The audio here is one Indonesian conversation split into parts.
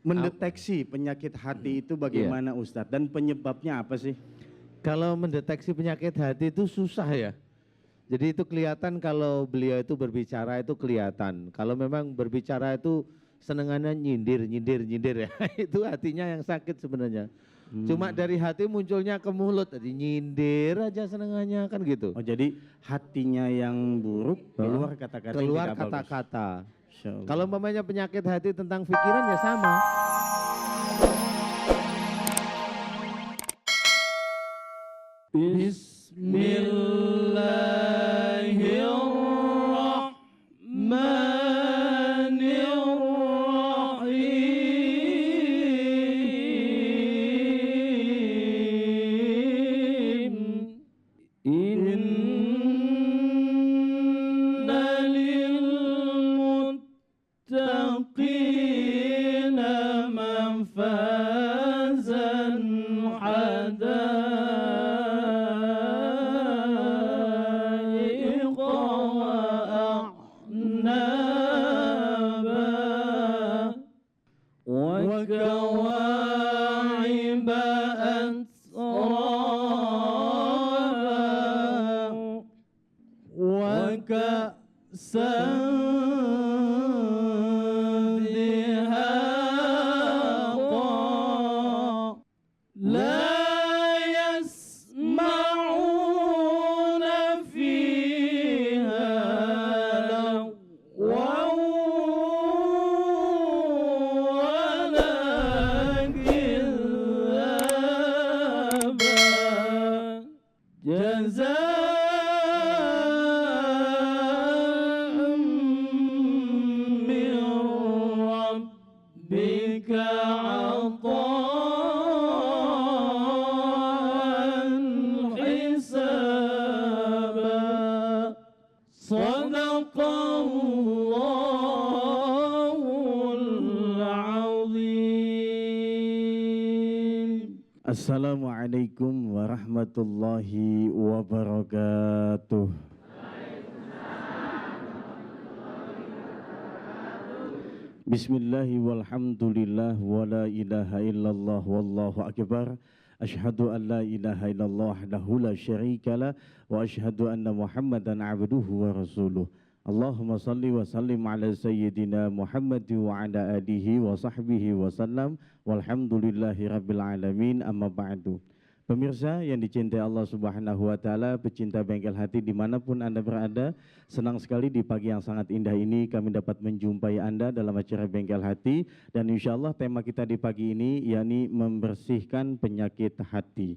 Mendeteksi penyakit hati itu bagaimana Ustadz? Dan penyebabnya apa sih? Kalau mendeteksi penyakit hati itu susah ya. Jadi itu kelihatan kalau beliau itu berbicara itu kelihatan. Kalau memang berbicara itu senengannya nyindir ya. Itu hatinya yang sakit sebenarnya. Cuma dari hati munculnya ke mulut, jadi nyindir aja senengannya kan gitu. Oh jadi hatinya yang buruk, keluar kata-kata yang keluar tidak bagus. kata-kata. Insya Allah. Kalau umpamanya penyakit hati tentang pikiran ya sama. Bismillahirrahmanirrahim. Inna lil muttaqina mafazan hadaiqa wa a'naba wa kawa'iba atraba wa ka'san dihaqa la yasma'una fiha lagwan wala kizaba jazaa'an min rabbika 'ata'an hisaba. Sadaqallahul azim. Assalamualaikum warahmatullahi wabarakatuh. Bismillahi walhamdulillah wa la ilaha illallah wallahu akbar. Asyhadu an la ilaha illallah wahdahu la syarikalah wa asyhadu anna Muhammadan abduhu wa rasuluh. Allahumma salli wa sallim ala sayyidina Muhammad wa ala alihi wa sahbihi wa sallam walhamdulillahi rabbil alamin amma ba'du. Pemirsa yang dicintai Allah Subhanahu wa Ta'ala, pecinta bengkel hati dimanapun Anda berada, senang sekali di pagi yang sangat indah ini kami dapat menjumpai Anda dalam acara bengkel hati. Dan insya Allah tema kita di pagi ini yakni membersihkan penyakit hati.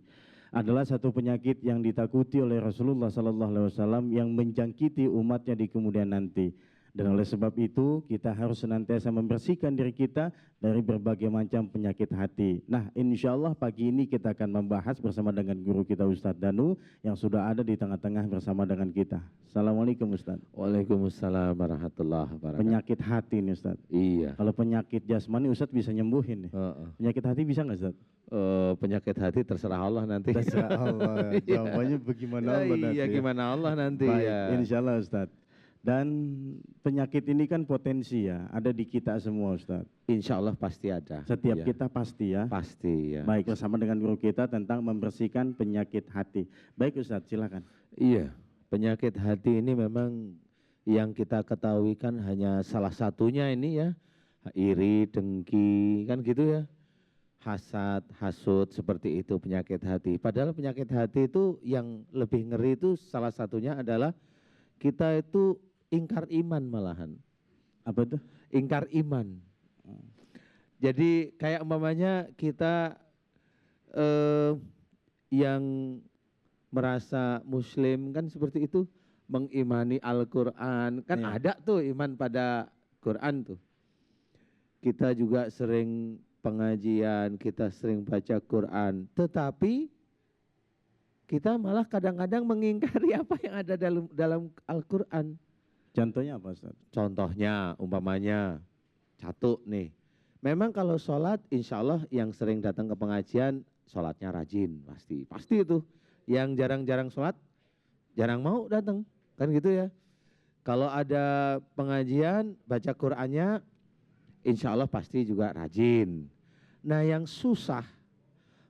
Adalah satu penyakit yang ditakuti oleh Rasulullah SAW yang menjangkiti umatnya di kemudian nanti. Dan oleh sebab itu kita harus senantiasa membersihkan diri kita dari berbagai macam penyakit hati. Nah, insya Allah pagi ini kita akan membahas bersama dengan guru kita Ustadz Danu yang sudah ada di tengah-tengah bersama dengan kita. Assalamualaikum Ustadz. Waalaikumsalam warahmatullahi wabarakatuh. Penyakit hati nih Ustadz. Iya. Kalau penyakit jasmani Ustadz bisa nyembuhin nih. Penyakit hati bisa nggak Ustadz? Penyakit hati terserah Allah nanti. Terserah Allah. Jawabannya bagaimana Allah nanti. Iya, gimana Allah nanti. Baik, ya. insya Allah Ustadz. Dan penyakit ini kan potensi ya, ada di kita semua Ustadz. Insya Allah pasti ada. Setiap Iya. kita pasti ya. Pasti ya. Baik, bersama dengan guru kita tentang membersihkan penyakit hati. Baik Ustadz, silakan. Iya, penyakit hati ini memang yang kita ketahui kan hanya salah satunya ini ya. Iri, dengki, kan gitu ya. Hasad, hasut, seperti itu penyakit hati. Padahal penyakit hati itu yang lebih ngeri itu salah satunya adalah kita itu ingkar iman malahan. Apa itu? Ingkar iman. Jadi kayak umpamanya kita yang merasa muslim kan seperti itu, mengimani Al-Quran, kan Ya. ada tuh iman pada Quran tuh. Kita juga sering pengajian, kita sering baca Quran, tetapi kita malah kadang-kadang mengingkari apa yang ada dalam Al-Quran. Contohnya apa Ustaz? Contohnya, umpamanya, satu nih. Memang kalau sholat, insya Allah yang sering datang ke pengajian, sholatnya rajin, pasti. Pasti itu. Yang jarang-jarang sholat, jarang mau datang. Kan gitu ya. Kalau ada pengajian, baca Qur'annya, insya Allah pasti juga rajin. Nah yang susah,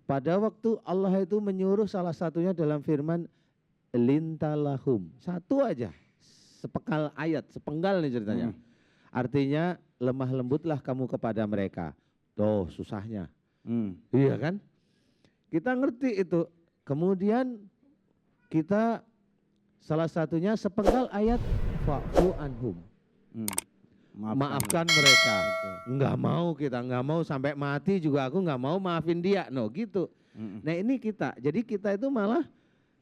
pada waktu Allah itu menyuruh salah satunya dalam firman, lintalahum, satu aja, sepenggal nih ceritanya. Artinya lemah lembutlah kamu kepada mereka. Tuh susahnya. Iya kan? Kita ngerti itu. Kemudian kita salah satunya sepenggal ayat fa'fu anhum. Maafkan mereka. Enggak mau kita, enggak mau sampai mati juga aku enggak mau maafin dia. No gitu. Nah ini kita. Jadi kita itu malah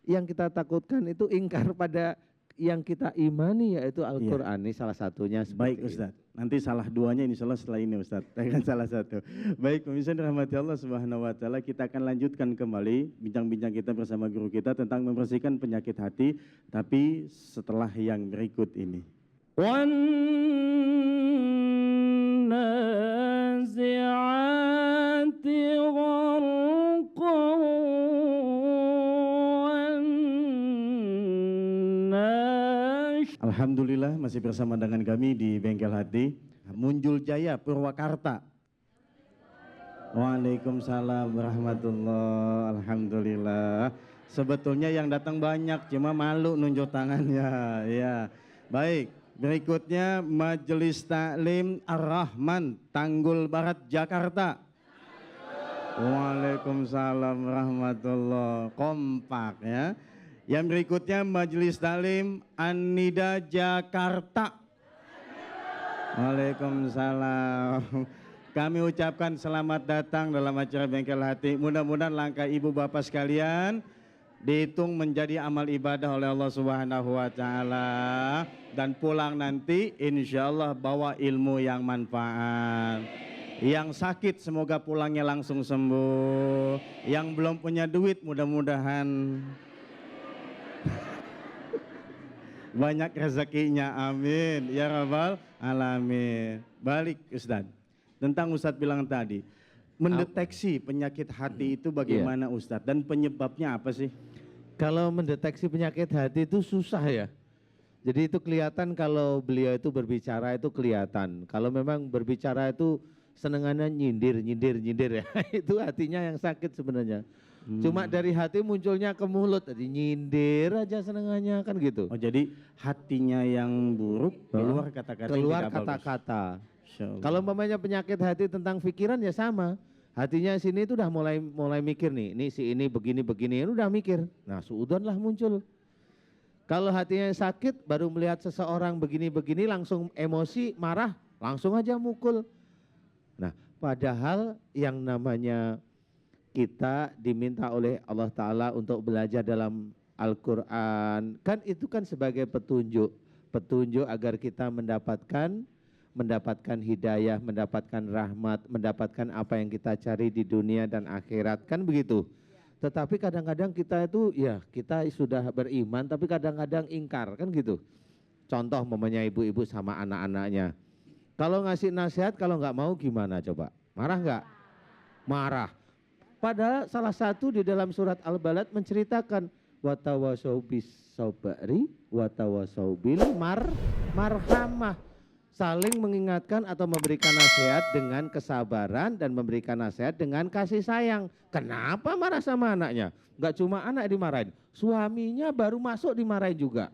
yang kita takutkan itu ingkar pada yang kita imani yaitu Al-Quran. Ini salah satunya. Baik Ustaz, nanti salah duanya insya Allah setelah ini Ustaz, akan salah satu. Baik pemirsa dirahmati Allah Subhanahu Wa Taala, kita akan lanjutkan kembali bincang-bincang kita bersama guru kita tentang membersihkan penyakit hati, tapi setelah yang berikut ini. وَالنَّازِعَاتِ غَرْقًا Alhamdulillah masih bersama dengan kami di Bengkel Hati, Munjul Jaya Purwakarta. Waalaikumsalam warahmatullahi. Alhamdulillah. Sebetulnya yang datang banyak, cuma malu nunjuk tangannya. Ya, baik. Berikutnya Majelis Taklim Ar-Rahman Tanggul Barat Jakarta. Waalaikumsalam warahmatullahi. Kompak ya. Yang berikutnya Majelis Taklim An-Nida Jakarta. Waalaikumsalam. Kami ucapkan selamat datang dalam acara Bengkel Hati. Mudah-mudahan langkah ibu bapak sekalian dihitung menjadi amal ibadah oleh Allah Subhanahu Wa Taala, dan pulang nanti insya Allah bawa ilmu yang manfaat. Yang sakit semoga pulangnya langsung sembuh. Yang belum punya duit mudah-mudahan banyak rezekinya, amin ya rabbal alamin. Balik Ustaz, tentang Ustaz bilang tadi, mendeteksi penyakit hati itu bagaimana Ustaz, dan penyebabnya apa sih? Kalau mendeteksi penyakit hati itu susah ya. Jadi itu kelihatan kalau beliau itu berbicara itu kelihatan. Kalau memang berbicara itu senengannya nyindir ya. Itu hatinya yang sakit sebenarnya. Cuma dari hati munculnya ke mulut, jadi nyindir aja senengannya kan gitu. Oh jadi hatinya yang buruk keluar kata-kata yang keluar tidak kata-kata. bagus. Kalau umpamanya penyakit hati tentang pikiran ya sama. Hatinya sini itu udah mulai mikir nih, ini si ini begini udah mikir. Nah, suudonlah muncul. Kalau hatinya sakit baru melihat seseorang begini langsung emosi, marah, langsung aja mukul. Nah, padahal yang namanya kita diminta oleh Allah Ta'ala untuk belajar dalam Al-Quran, kan itu kan sebagai petunjuk agar kita mendapatkan hidayah, mendapatkan rahmat, mendapatkan apa yang kita cari di dunia dan akhirat, kan begitu. Tetapi kadang-kadang kita itu ya kita sudah beriman tapi kadang-kadang ingkar, kan gitu. Contoh mamanya ibu-ibu sama anak-anaknya. Kalau ngasih nasihat kalau nggak mau gimana coba? Marah nggak? Marah. Padahal salah satu di dalam surat Al-Balad menceritakan watawasau bis sabari watawasau bil marhamah. Saling mengingatkan atau memberikan nasihat dengan kesabaran dan memberikan nasihat dengan kasih sayang. Kenapa marah sama anaknya? Enggak cuma anak dimarahin, suaminya baru masuk dimarahin juga.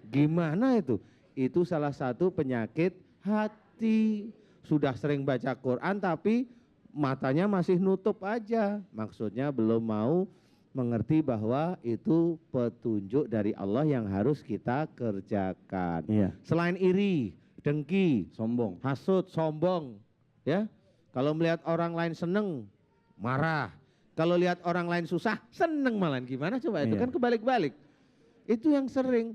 Gimana itu? Itu salah satu penyakit hati. Sudah sering baca Quran tapi matanya masih nutup aja. Maksudnya belum mau mengerti bahwa itu petunjuk dari Allah yang harus kita kerjakan. Iya. Selain iri, dengki, Sombong. hasut, sombong, ya. Kalau melihat orang lain seneng, marah. Kalau lihat orang lain susah, seneng malah. Gimana coba? Itu Iya. kan kebalik-balik. Itu yang sering.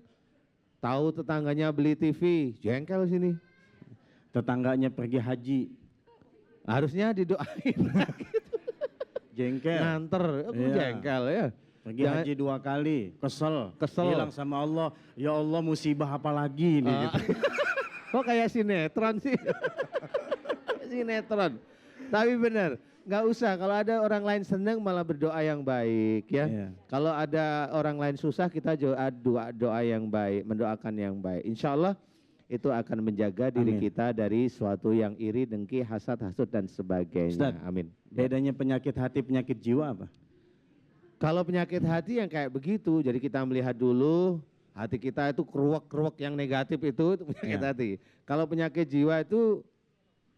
Tahu tetangganya beli TV, jengkel sini. Tetangganya pergi haji, Harusnya didoain. jengkel. Nganter, Iya. jengkel ya. Pergi haji 2 kali, kesel. Kesel. Bilang sama Allah, ya Allah musibah apa lagi nih gitu. Kok kayak sinetron sih? Sinetron. Tapi benar, nggak usah. Kalau ada orang lain senang malah berdoa yang baik ya. Iya. Kalau ada orang lain susah kita doa yang baik, mendoakan yang baik. Insya Allah itu akan menjaga diri Amin. kita dari suatu yang iri, dengki, hasad, hasud dan sebagainya. Ustaz, Amin. bedanya penyakit hati, penyakit jiwa apa? Kalau penyakit hati yang kayak begitu, jadi kita melihat dulu hati kita itu keruak-keruak yang negatif itu penyakit Ya. hati. Kalau penyakit jiwa itu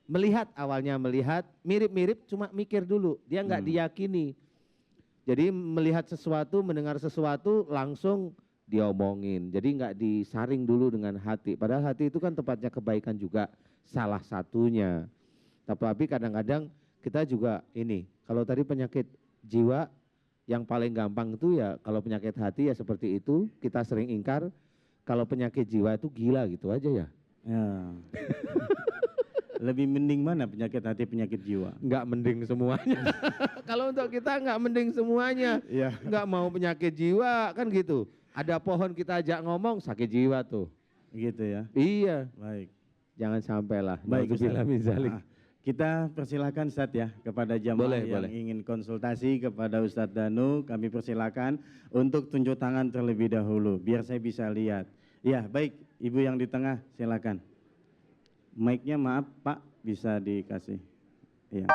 melihat, awalnya melihat mirip-mirip, cuma mikir dulu, dia nggak diyakini. Jadi melihat sesuatu, mendengar sesuatu langsung diomongin. Jadi nggak disaring dulu dengan hati. Padahal hati itu kan tempatnya kebaikan juga salah satunya. Tapi kadang-kadang kita juga ini, kalau tadi penyakit jiwa yang paling gampang itu ya kalau penyakit hati ya seperti itu, kita sering ingkar. Kalau penyakit jiwa itu gila gitu aja ya. Ya. Lebih mending mana penyakit hati, penyakit jiwa? Nggak mending semuanya. Kalau untuk kita nggak mending semuanya. Iya. Nggak mau penyakit jiwa kan gitu. Ada pohon kita ajak ngomong sakit jiwa tuh. Gitu ya. Iya, Baik. jangan sampailah. Baik, Ustaz. Nauzubillah min dzalik. Kita persilakan Ustaz ya kepada jamaah Boleh, yang boleh. ingin konsultasi kepada Ustadz Danu, kami persilakan untuk tunjuk tangan terlebih dahulu biar saya bisa lihat. Ya, baik, Ibu yang di tengah silakan. Mic-nya maaf Pak, bisa dikasih. Iya.